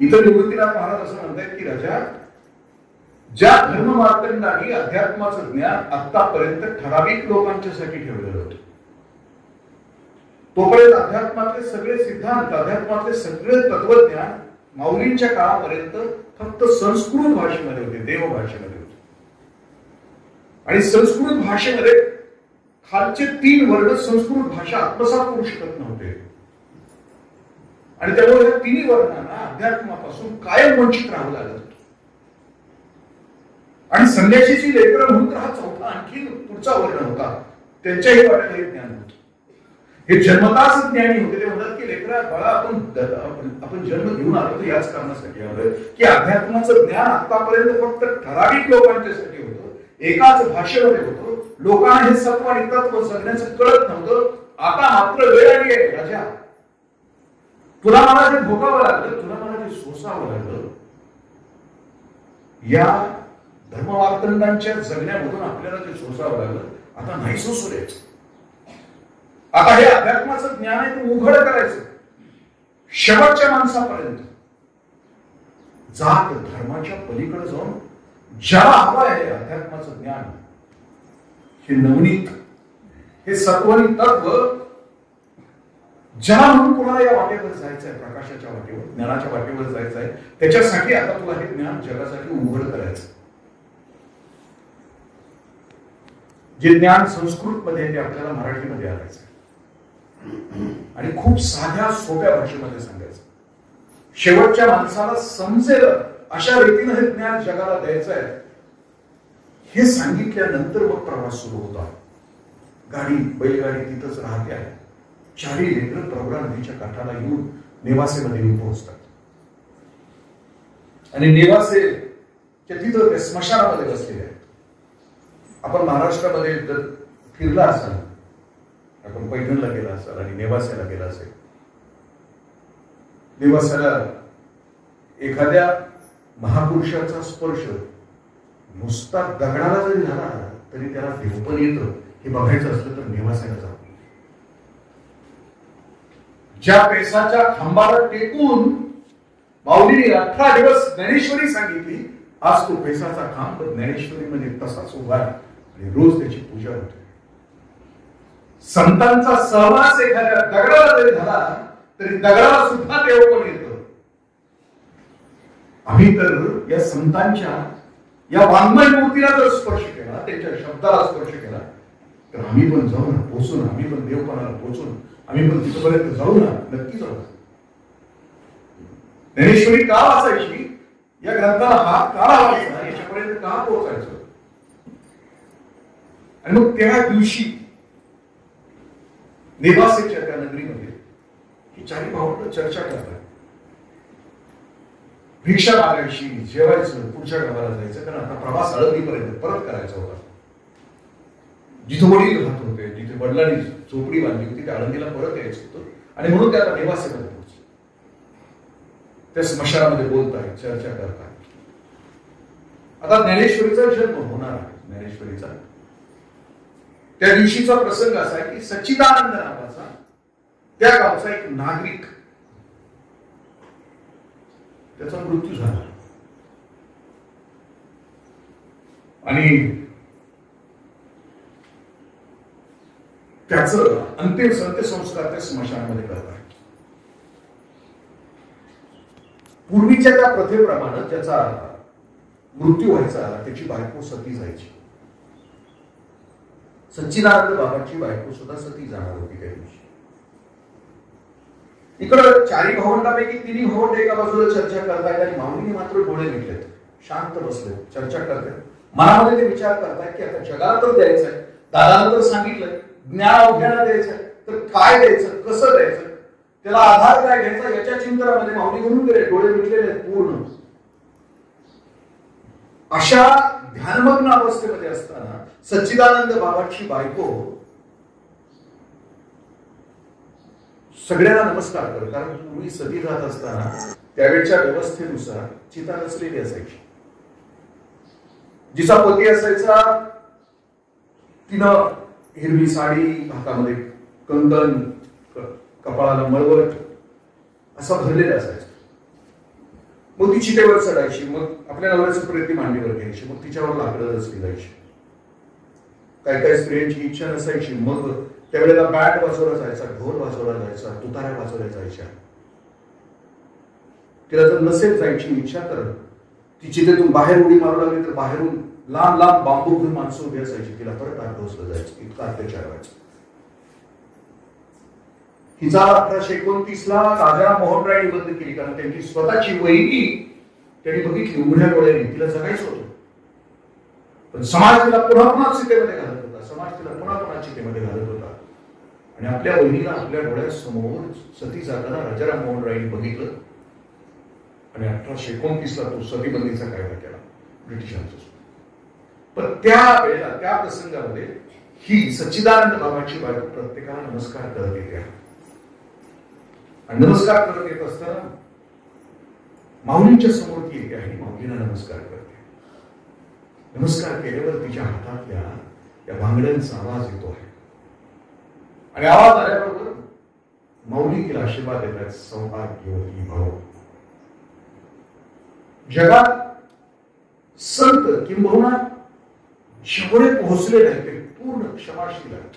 इथं निवृत्तीनाथ महाराज असं म्हणतायत की राजा, ज्या धर्म मार्तंडांनी अध्यात्माचं ज्ञान आतापर्यंत ठराविक लोकांच्यासाठी ठेवलेलं होतं, तोपर्यंत अध्यात्मातले सगळे सिद्धांत, अध्यात्मातले सगळे तत्वज्ञान माऊलींच्या काळापर्यंत फक्त संस्कृत भाषेमध्ये होते, देवभाषेमध्ये होते. आणि संस्कृत भाषेमध्ये खालचे 3 वर्ण संस्कृत भाषा आत्मसात करू शकत नव्हते. आणि त्यामुळे या 3 वर्णांना अध्यात्मापासून कायम वंचित राहावं लागत होतं. आणि संन्याशीची लेकरं म्हणून तर हा चौथा आणखी पुढचा वर्ण होता, त्यांच्याही वाट्याला हे ज्ञान होतं. हे जन्मताच ज्ञानी होते. ते म्हणतात की लेकरा बाळा, आपण जन्म घेऊन आलो तर याच कारणासाठी आलोय की अध्यात्माचं ज्ञान आतापर्यंत फक्त ठराविक लोकांच्यासाठी होतं, एकाच भाषेमध्ये होतं, लोकांना हे सत्व आणि तत्व जगण्याचं कळत नव्हतं. आता मात्र वेळ आली आहे राजा, तुला मला जे भोगावं लागलं, तुला मला जे सोसावं लागलं, या धर्मवार्तंडांच्या जगण्यामधून आपल्याला जे सोसावं लागलं, आता नाही सोसू द्यायचं. आता हे अध्यात्माचं ज्ञान आहे ते उघड करायचं शेवटच्या माणसापर्यंत. जात धर्माच्या पलीकडे जाऊन ज्याला हवं आहे अध्यात्माचं ज्ञान, हे नवनीत, हे सत्वनी तत्व, ज्याला म्हणून कोणाला या वाटेवर जायचं आहे, प्रकाशाच्या वाटेवर, ज्ञानाच्या वाटेवर जायचं आहे, त्याच्यासाठी आता तुला हे ज्ञान जगासाठी उघड करायचं. जे ज्ञान संस्कृत मध्ये ते आपल्याला मराठीमध्ये आणायचं आणि खूप साध्या सोप्या भाषेमध्ये सांगायचं. शेवटच्या माणसाला समजेल अशा रीतीने हे ज्ञान जगाला द्यायचं आहे. हे सांगितल्यानंतर मग प्रवास सुरू होता. गाडी, बैलगाडी तिथंच राहते आहे. 4 लेकरं प्रवरा नदीच्या काठाला येऊन नेवासेमध्ये येऊन पोहोचतात. आणि नेवासेच्या तिथं ते स्मशानामध्ये बसलेले आहेत. आपण महाराष्ट्रामध्ये जर फिरला असाल, आपण पैठणला गेला असाल आणि नेवासेला गेला असेल, नेवासेला एखाद्या महापुरुषाचा स्पर्श नुसता दगडाला जरी झाला तरी त्याला देवपण येतं हे बघायचं असलं तर नेवासेला जावं. ज्या पेसाच्या खांबाला टेकून माऊलीने 18 दिवस ज्ञानेश्वरी सांगितली, आज तो पेसाचा खांब ज्ञानेश्वरीमध्ये तसाच उभा आहे आणि रोज त्याची पूजा होते. संतांचा सहवास एखाद्या दगडाला जरी झाला तरी दगडाला सुद्धा देवपण येतं. आम्ही तर या संतांच्या या वाङ्मय मूर्तीला जर स्पर्श केला, त्यांच्या शब्दाला स्पर्श केला, तर आम्ही पण जाऊ ना पोचून, आम्ही पण देवपणाला पोचून, आम्ही पण तिथपर्यंत जाऊ ना, नक्की जाऊ. ज्ञानेश्वरी का वाचायची, या ग्रंथाला हात का लावायचा, याच्यापर्यंत का पोहोचायचं. आणि मग त्या दिवशी नेवासेच्या त्या नगरीमध्ये ही 4 भावंड चर्चा करतात. भिक्षा मागायची, जेवायचं, पुढच्या गावाला जायचं, कारण आता प्रवास आळंदीपर्यंत परत करायचा होता. जिथे वडील राहत होते, जिथे वडिलांनी झोपडी बांधली होती, त्या आळंदीला परत यायचं होतं. आणि म्हणून त्या आता नेवासेमध्ये पोहोचले. त्या स्मशानामध्ये बोलतायत, चर्चा करतायत. आता ज्ञानेश्वरीचा जन्म होणार आहे. ज्ञानेश्वरीचा त्या दिवशीचा प्रसंग असा आहे की सच्चिदानंद नावाचा त्या गावचा एक नागरिक, त्याचा मृत्यू झाला आणि त्याचं अंतिम संस्कार त्या स्मशानामध्ये करतात. पूर्वीच्या त्या प्रथेप्रमाणे ज्याचा मृत्यू व्हायचा त्याची बायको सती जायची. सच्चिदानंद बाबांची बायको सुद्धा सती जाणार होती त्या दिवशी. इकडं चारी भावंडापैकी तिन्ही भावंड एका बाजूला चर्चा करतायत आणि माऊलीने मात्र डोळे मिटलेत, शांत बसले, चर्चा करतायत. मनामध्ये ते विचार करतायत की आता जगाला तर द्यायचंय, दादानं तर सांगितलंय ज्ञान अवघ्याला द्यायचंय, तर काय द्यायचं, कसं द्यायचं, त्याला आधार काय घ्यायचा, याच्या चिंतनामध्ये माऊली म्हणून गेले, डोळे मिटलेले आहेत पूर्ण. अशा ध्यानमग्न अवस्थेमध्ये असताना सच्चिदानंद बाबाची बायको सगळ्यांना नमस्कार कर, कारण पूर्वी सती जात असताना त्यावेळच्या व्यवस्थेनुसार चिता नसलेली असायची. जिचा पती असायचा तिनं हिरवी साडी, हातामध्ये कंकण, कपाळाला मळवट असा भरलेला असायचा. मग ती चितेवर चढायची, मग आपल्या नवऱ्याचं प्रेती मांडीवर घ्यायची, मग तिच्यावर लाकडं रचली जायची. काही काही स्त्रियांची इच्छा नसायची, मग त्यावेळेला बँड वाजवला जायचा, ढोल वाजवला जायचा, तुताऱ्या वाजवल्या जायच्या. तिला जर नसेल जायची इच्छा तर ती चितेतून बाहेर उडी मारू लागली तर बाहेरून लांब लांब बांबू घेऊन माणसं उभी असायची, तिला परत आत ढोसलं जायचं, इतका अत्याचार व्हायचा. हिचा 1829 राजा मोहनराय बंद केली, कारण त्यांची स्वतःची वहिनी त्यांनी बघितली उघड्या डोळ्याने, तिला जगायचं होतं. पण समाज तिला पुन्हा पुन्हा चितेमध्ये घालत होता, समाज तिला पुन्हा पुन्हा चितेमध्ये घालत होता. आणि आपल्या वहिनीला आपल्या डोळ्यासमोर सती जाताना राजाराम मोहन रायने बघितलं आणि 1829 तो सतीबंदीचा कायदा केला ब्रिटिशांचा. पण त्या वेळेला त्या प्रसंगामध्ये ही सच्चिदानंद बाबाची बायको प्रत्येकाला नमस्कार करत येते. आणि नमस्कार करत येत असताना माऊलींच्या समोर ती येते आणि माऊलीला नमस्कार करते. नमस्कार केल्यावर तिच्या हातातल्या या भांगड्यांचा आवाज येतो आहे आणि आवाज आल्याबरोबर माऊली तिला आशीर्वाद देतात, सौभाग्यवती भव. जगात संत किंबहुना जेवढे पोहोचलेले आहेत ते पूर्ण क्षमाशील आहेत.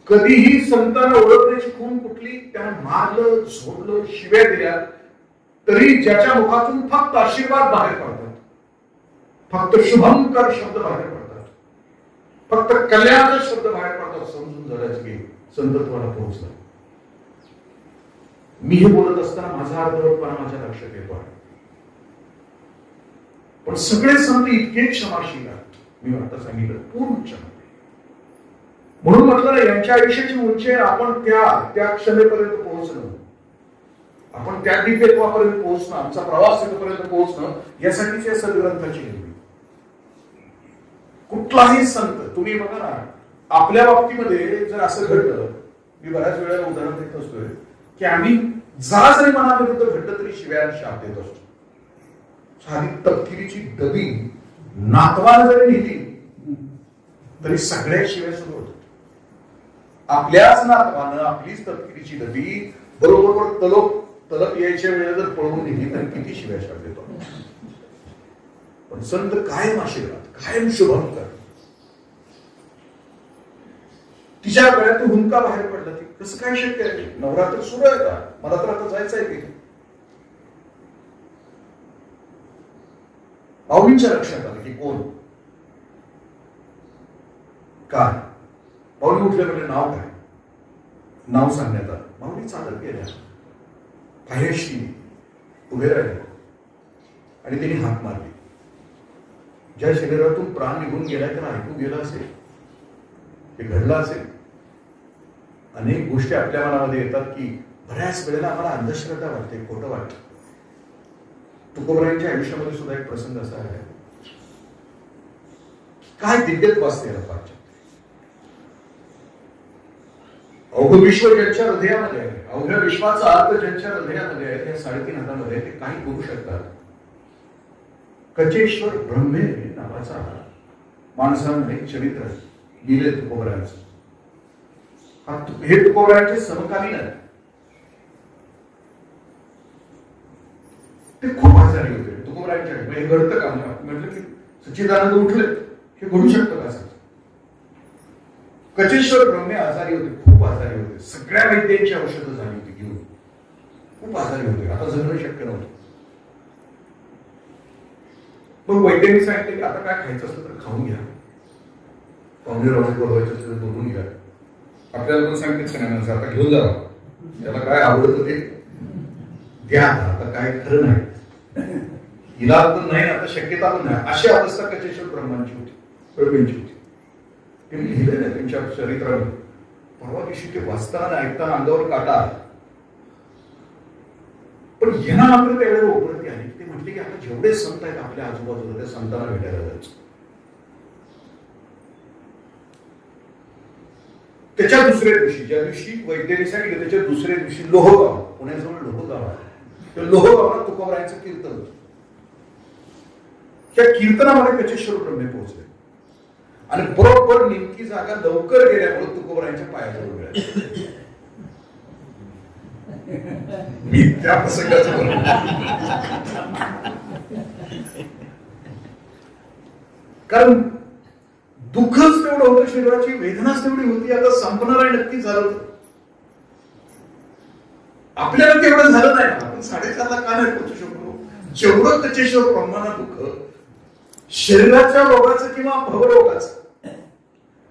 कधीही संतांना ओळखण्याची खूण कुठली, त्यानं मारलं, झोडलं, शिव्या दिल्या तरी ज्याच्या मुखातून फक्त आशीर्वाद बाहेर पडतात, फक्त शुभंकर शब्द बाहेर पडतात, फक्त कल्याणाचे शब्द बाहेर पडतात, समजून झाल्याच की संतत्वाला पोहोचला. मी हे बोलत असताना माझा अर्धवटपणा माझ्या लक्षात येतो आहे. पण सगळे संत इतके क्षमाशील आहेत, मी आता सांगितलं पूर्ण क्षमा. म्हणून म्हटलं यांच्या आयुष्याची उंची आपण त्या क्षमेपर्यंत पोहोचणं, आपण त्या दिव्यत्वापर्यंत पोहोचणं, आमचा प्रवास तिथपर्यंत पोहोचणं, यासाठीच या सद्ग्रंथाची निर्मिती. कुठलाही संत तुम्ही बघा ना, आपल्या बाबतीमध्ये जर असं घडलं, मी बऱ्याच वेळेला उदाहरण देत असतोय की आम्ही जरा जरी मनाविरुद्ध घडलं तरी शिव्या शाप देत असतो. साधी तपकिरीची डबी नातवानं जरी नेली तरी सगळ्या शिव्या सुरू होतात. आपल्याच नातवानं आपलीच तपकिरीची डबी बरोबर तलप यायच्या वेळेला जर पळवून नेली तर किती शिव्या शाप देतो. पण संत कायम आशीर्वाद, कायम शुभंकर. तिच्या गळ्यातून हुंका बाहेर पडला, ती कसं काय शक्य आहे? नवरात्र सुरू आहे का? मला तर आता जायचं आहे तिथे. माऊलींच्या लक्षात आलं की कोण काय. माऊली उठले म्हणजे नाव काय, नाव सांगण्यात आलं. माऊली चालत गेल्या, पायाशी उभे राहिले आणि त्यांनी हाक मारली. ज्या शरीरातून प्राण निघून गेलाय त्याला ऐकू गेलं असेल, हे घडलं असेल. अनेक गोष्टी आपल्या मनामध्ये येतात की बऱ्याच वेळेला आम्हाला अंधश्रद्धा वाटते, खोटं वाटतं. तुकोबरायांच्या आयुष्यामध्ये सुद्धा एक प्रसंग असा आहे, काय दिव्यत्व असते याला फारच्या. अवघ विश्व ज्यांच्या हृदयामध्ये आहे, अवघ्या विश्वाचा अर्थ ज्यांच्या हृदयामध्ये आहे, त्या 3.5 हातामध्ये ते काही करू शकतात. कचेश्वर ब्रह्मे नावाचा माणसामध्ये चरित्र दिले तुकोबरायांचं. हे तुकोबरायांचे समकालीन आहे. ते खूप आजारी होते तुकोबरायांच्या. हे घडतं का? म्हटलं की सच्चिदानंद उठले, हे घडू शकतं का? कचेश्वर ब्रह्मे आजारी होते, खूप आजारी होते. सगळ्या वैद्यांची औषधं झाली होती घेऊन, खूप आजारी होते, आता जगणं शक्य नव्हतं. मग वैद्यांनी सांगितलं की आता काय खायचं असलं तर खाऊन घ्या, पाहुणे रावणे बोलवायचं असेल तर बोलून घ्या. आपल्याला पण सांगितलं नाही म्हणजे आता घेऊन जावा, त्याला काय आवडतं ते द्या, आता काय खरं नाही, इलाज पण नाही, आता शक्यता पण नाही, अशी अवस्था कचेश्वर ब्रह्मांची होती, ब्रह्मांची होती. ते लिहिलं ना त्यांच्या चरित्रामध्ये. परवा दिवशी ते वाचताना ऐकताना अंगावर काटा आला. पण यांना मात्र त्यावेळेला उपरती आली. ते म्हटले की आता जेवढे संत आहेत आपल्या आजूबाजूला त्या संतांना भेटायला जायचं. त्याच्या दुसऱ्या दिवशी, ज्या दिवशी वैद्यने सांगितलं त्याच्या दुसऱ्या दिवशी लोहगाव, पुण्याजवळ लोहगाव आहे, त्या लोहगावला तुकोबरायांचं कीर्तन होतं. त्या कीर्तनामध्ये कचेश्वर ब्रह्मे पोहोचले आणि बरोबर नेमकी जागा लवकर गेल्यामुळे तुकोबरायांच्या पायाजवळ मिळाली. मी त्या प्रसंगाचं कारण दुःखच तेवढं होतं, शरीराची वेदनाच तेवढी होती. आता संपणार आहे नक्कीच झालं होतं. आपल्याला तेवढं झालं नाही, आपण 4.5 का नाही पोहोचू शकलो. जेवढं कचेश्वर ब्रह्मांना दुःख, शरीराच्या रोगाचं किंवा भवरोगाचं,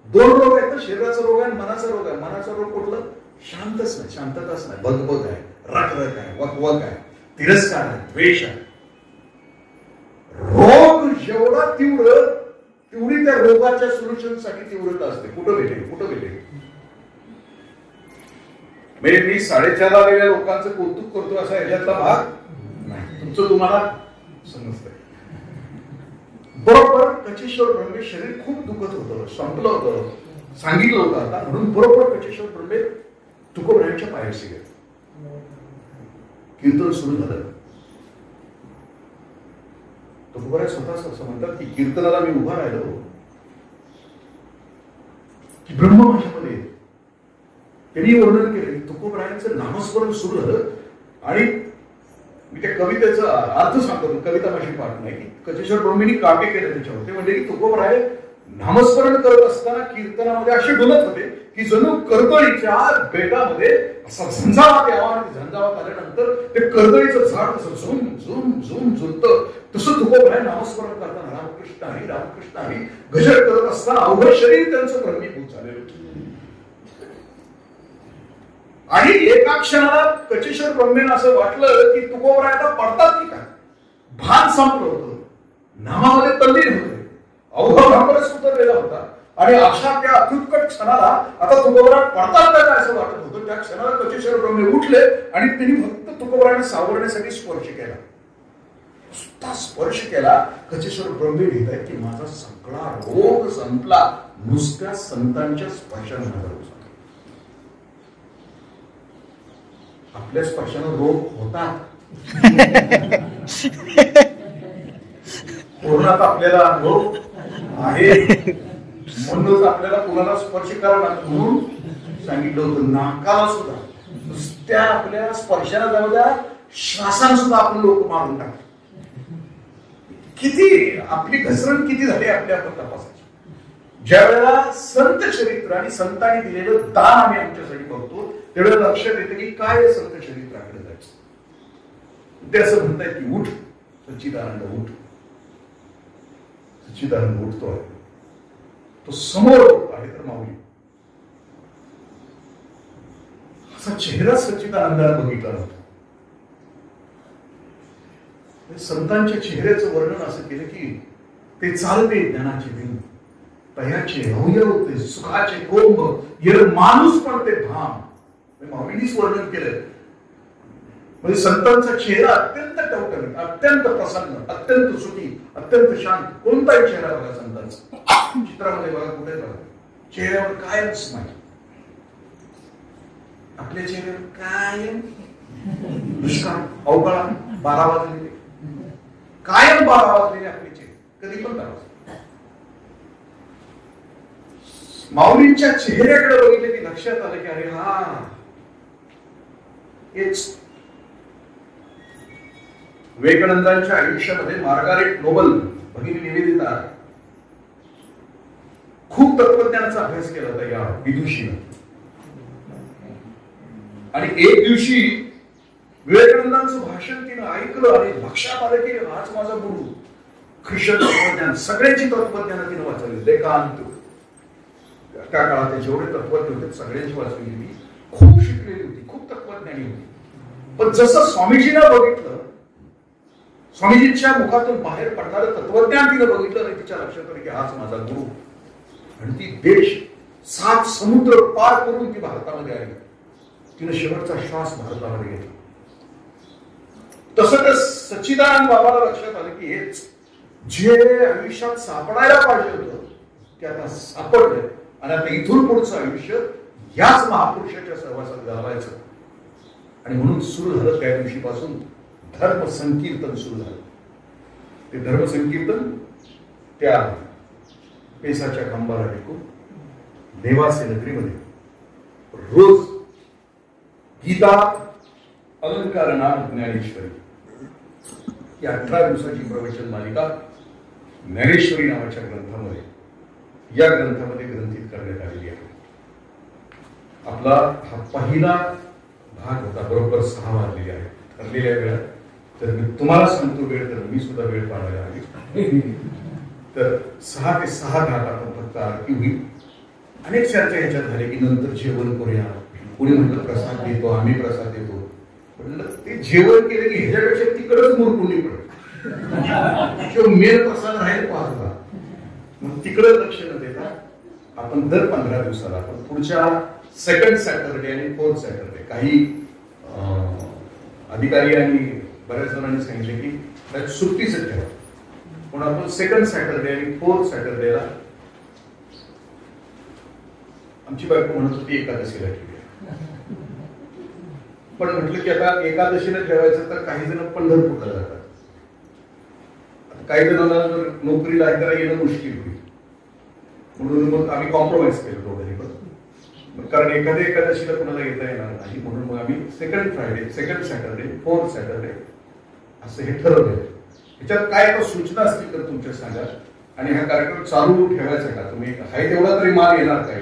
2 रोग आहेत ना, शरीराचा रोग आहे, मनाचा रोग आहे. मनाचा रोग कुठलं? शांतच नाही, शांतताच नाही, बगबग आहे, रखरख आहे, वकवक आहे, तिरस्कार आहे, द्वेष आहे. रोग जेवढा तीव्र तेवढी त्या रोगाच्या सोल्युशन साठी तीव्रता असते. कुठं भेटेल, कुठं भेटेल. म्हणजे मी 4.5 वेळा लोकांचं कौतुक करतो असा याच्यातला भाग नाही, तुमचं तुम्हाला समजतंय. बरोबर कचेश्वर ब्रह्मे शरीर खूप दुखत होतं, संपलं होतं, सांगितलं होतं आता, म्हणून बरोबर कचेश्वर ब्रह्मे तुकोबरायांच्या पायाशी गेले. कीर्तन सुरू झालं. तुकोबराय स्वतःच असं म्हणतात की कीर्तनाला मी उभा राहिलो की ब्रह्म माझ्यामध्ये. त्यांनी वर्णन केलं की तुकोबरायांचं नामस्मरण सुरू झालं आणि मी त्या कवितेचा अर्थ सांगतो, कविता माझी पाठ नाही, की कचेश्वर ब्रह्मेंनी काव्य केलं त्याच्यावर. ते म्हणजे की तुकोबराय नामस्मरण करत असताना कीर्तनामध्ये असे डुलत होते की जणू कर्दळीच्या बेटामध्ये असा झंझावात यावा, आणि झंझावात आल्यानंतर ते कर्दळीचं झाड असं झुम झुम झुम झुलतं. तसं तुकोबराय नामस्मरण करताना रामकृष्ण हरी रामकृष्ण हरी गजर करत असताना अवघड शरीर त्यांचं ब्रह्मीभूत झालेलं होतं. आणि एका क्षणाला कचेश्वर ब्रह्मेंना असं वाटलं की तुकोबराय आता पडतात की काय. भान संपलं होतं, नामामध्ये तल्लीन होते, अवघड भाकरच उतरलेला होता. आणि अशा त्या अत्युत्कट क्षणाला आता तुकोबराय पडतात का काय असं वाटत होतं. त्या क्षणाला कचेश्वर ब्रह्मे उठले आणि त्यांनी फक्त तुकोबरायांना सावरण्यासाठी स्पर्श केला. नुसता स्पर्श केला. कचेश्वर ब्रह्मे लिहितात की माझा सगळा रोग संपला, नुसत्या संतांच्या स्पर्शाने माझा रोग संपला. आपल्या स्पर्शाने रोग होतात. कोरोनात आपल्याला रोग आहे, म्हणूनच आपल्याला कोणाला स्पर्श करावा लागतो. म्हणून सांगितलं होतं नाकाला सुद्धा नुसत्या आपल्या स्पर्शाला जाऊ द्या, श्वासाला सुद्धा आपण लोक मारून टाकतो. किती आपली घसरण किती झाली आपल्या आपण तपासाची. ज्या वेळेला संत चरित्र आणि संतांनी दिलेलं दान आम्ही आमच्यासाठी करतो, त्यावेळेला लक्षात येतं की काय संत चरित्राकडे जायचं. ते असं म्हणतायत की उठ सच्चिदानंद, उठ. सच्चिदानंद उठतो आहे, तो समोर आहे तर माऊली. असा चेहरा सच्चिदानंदाने बघितला नव्हता. संतांच्या चेहऱ्याचं वर्णन असं केलं की ते चालते ज्ञानाचे बिंब, तयाचे अवयव ते सुखाचे कोंब, येर माणूस पण ते धाम. माऊलीनीच वर्णन केलं. म्हणजे संतांचा चेहरा अत्यंत टवटवीत, अत्यंत प्रसन्न, अत्यंत सुखी, अत्यंत शांत. कोणताही चेहरा बघा संतांचा, चित्रामध्ये बघा, कुठे बघा, चेहऱ्यावर कायम स्माईल. आपल्या चेहऱ्यावर कायम दुष्काळ, अवकाळा, 12 वाजलेले, कायम 12 वाजलेले आपले चेहरे, कधी पण करावं. माऊलींच्या चेहऱ्याकडे बघितलं की लक्षात आलं की अरे हा हेच. विवेकानंदांच्या आयुष्यामध्ये मार्गारेट नोबल भगिनी निवेदिता खूप तत्वज्ञानाचा अभ्यास केला होता या विदुषीनं. आणि एक दिवशी विवेकानंदांचं भाषण तिनं ऐकलं आणि लक्षात आलं की हाच माझा गुरु. ख्रिश्चन तत्वज्ञान, सगळ्यांची तत्वज्ञान तिनं वाचवली. देकांत, त्या काळात जेवढे तत्वज्ञ होते सगळ्यांची वाचलेली मी खूप शिकलेली होती, खूप तत्वज्ञानी होती. पण जसं स्वामीजींना बघितलं, स्वामीजींच्या मुखातून बाहेर पडणारं तत्वज्ञान तिनं बघितलं आणि तिच्या लक्षात आलं की हाच माझा गुरु. आणि ती देश 7 समुद्र पार करून ती भारतामध्ये आली. तिनं शेवटचा श्वास भारतामध्ये घेतला. तसं त्या सच्चिदानंद बाबाला लक्षात आलं की हेच जे आयुष्यात सापडायला पाहिजे होतं ते आता सापडलंय आणि आता इथून पुढचं आयुष्य याच महापुरुषाच्या सहवासात घालवायचं. आणि म्हणून सुरू झालं त्या दिवशीपासून धर्म संकीर्तन सुरू झालं. ते धर्म संकीर्तन त्या पेसाच्या खांबाला टेकून नेवासे नगरीमध्ये रोज गीता अलंकार नाम ज्ञानेश्वरी या 18 दिवसाची प्रवचन मालिका ज्ञानेश्वरी नावाच्या ग्रंथामध्ये, या ग्रंथामध्ये ग्रंथित करण्यात आलेली आहे. आपला हा पहिला भाग होता. बरोबर 6 वाजलेले आहे ठरलेल्या वेळात. तर मी तुम्हाला सांगतो वेळ, तर मी सुद्धा वेळ पाळायला हवी. तर 6 ते 6:10 आपण फक्त आरती होईल. अनेक चर्चा ह्याच्यात झाले की नंतर जेवण करूया. कोणी म्हणलं प्रसाद देतो, आम्ही प्रसाद देतो. म्हणलं ते जेवण केलं की ह्याच्यापेक्षा तिकडच मोरकुंडी पडत. मेन प्रसाद राहील 5ला. मग तिकडे लक्ष न देता आपण दर 15 दिवसाला आपण पुढच्या 2nd सॅटरडे आणि 4th सॅटरडे, काही अधिकारी आणि बऱ्याच जणांनी सांगितले की सुट्टीचं ठेवा, पण आपण 2nd सॅटरडे आणि 4th सॅटरडेला, आमची बायको म्हणत होती एकादशीला ठेवूया. पण म्हटलं की आता एकादशीला ठेवायचं तर काही जण पंढरपूरला जातात. काही जणांना जर नोकरीला आहे त्याला येणं मुश्किल होईल. म्हणून मग आम्ही कॉम्प्रोमाइज केलं दोघांनी पण, कारण एखाद्या एकादशीला कोणाला येता येणार नाही. म्हणून मग आम्ही 2nd Friday, 2nd Saturday, 4th Saturday असं हे ठरवलं. ह्याच्यात काय आता सूचना असतील तर तुमच्या सांगा. आणि हा कार्यक्रम चालू ठेवायचा का? तुम्ही हाय तेवढा तरी माल येणार काय?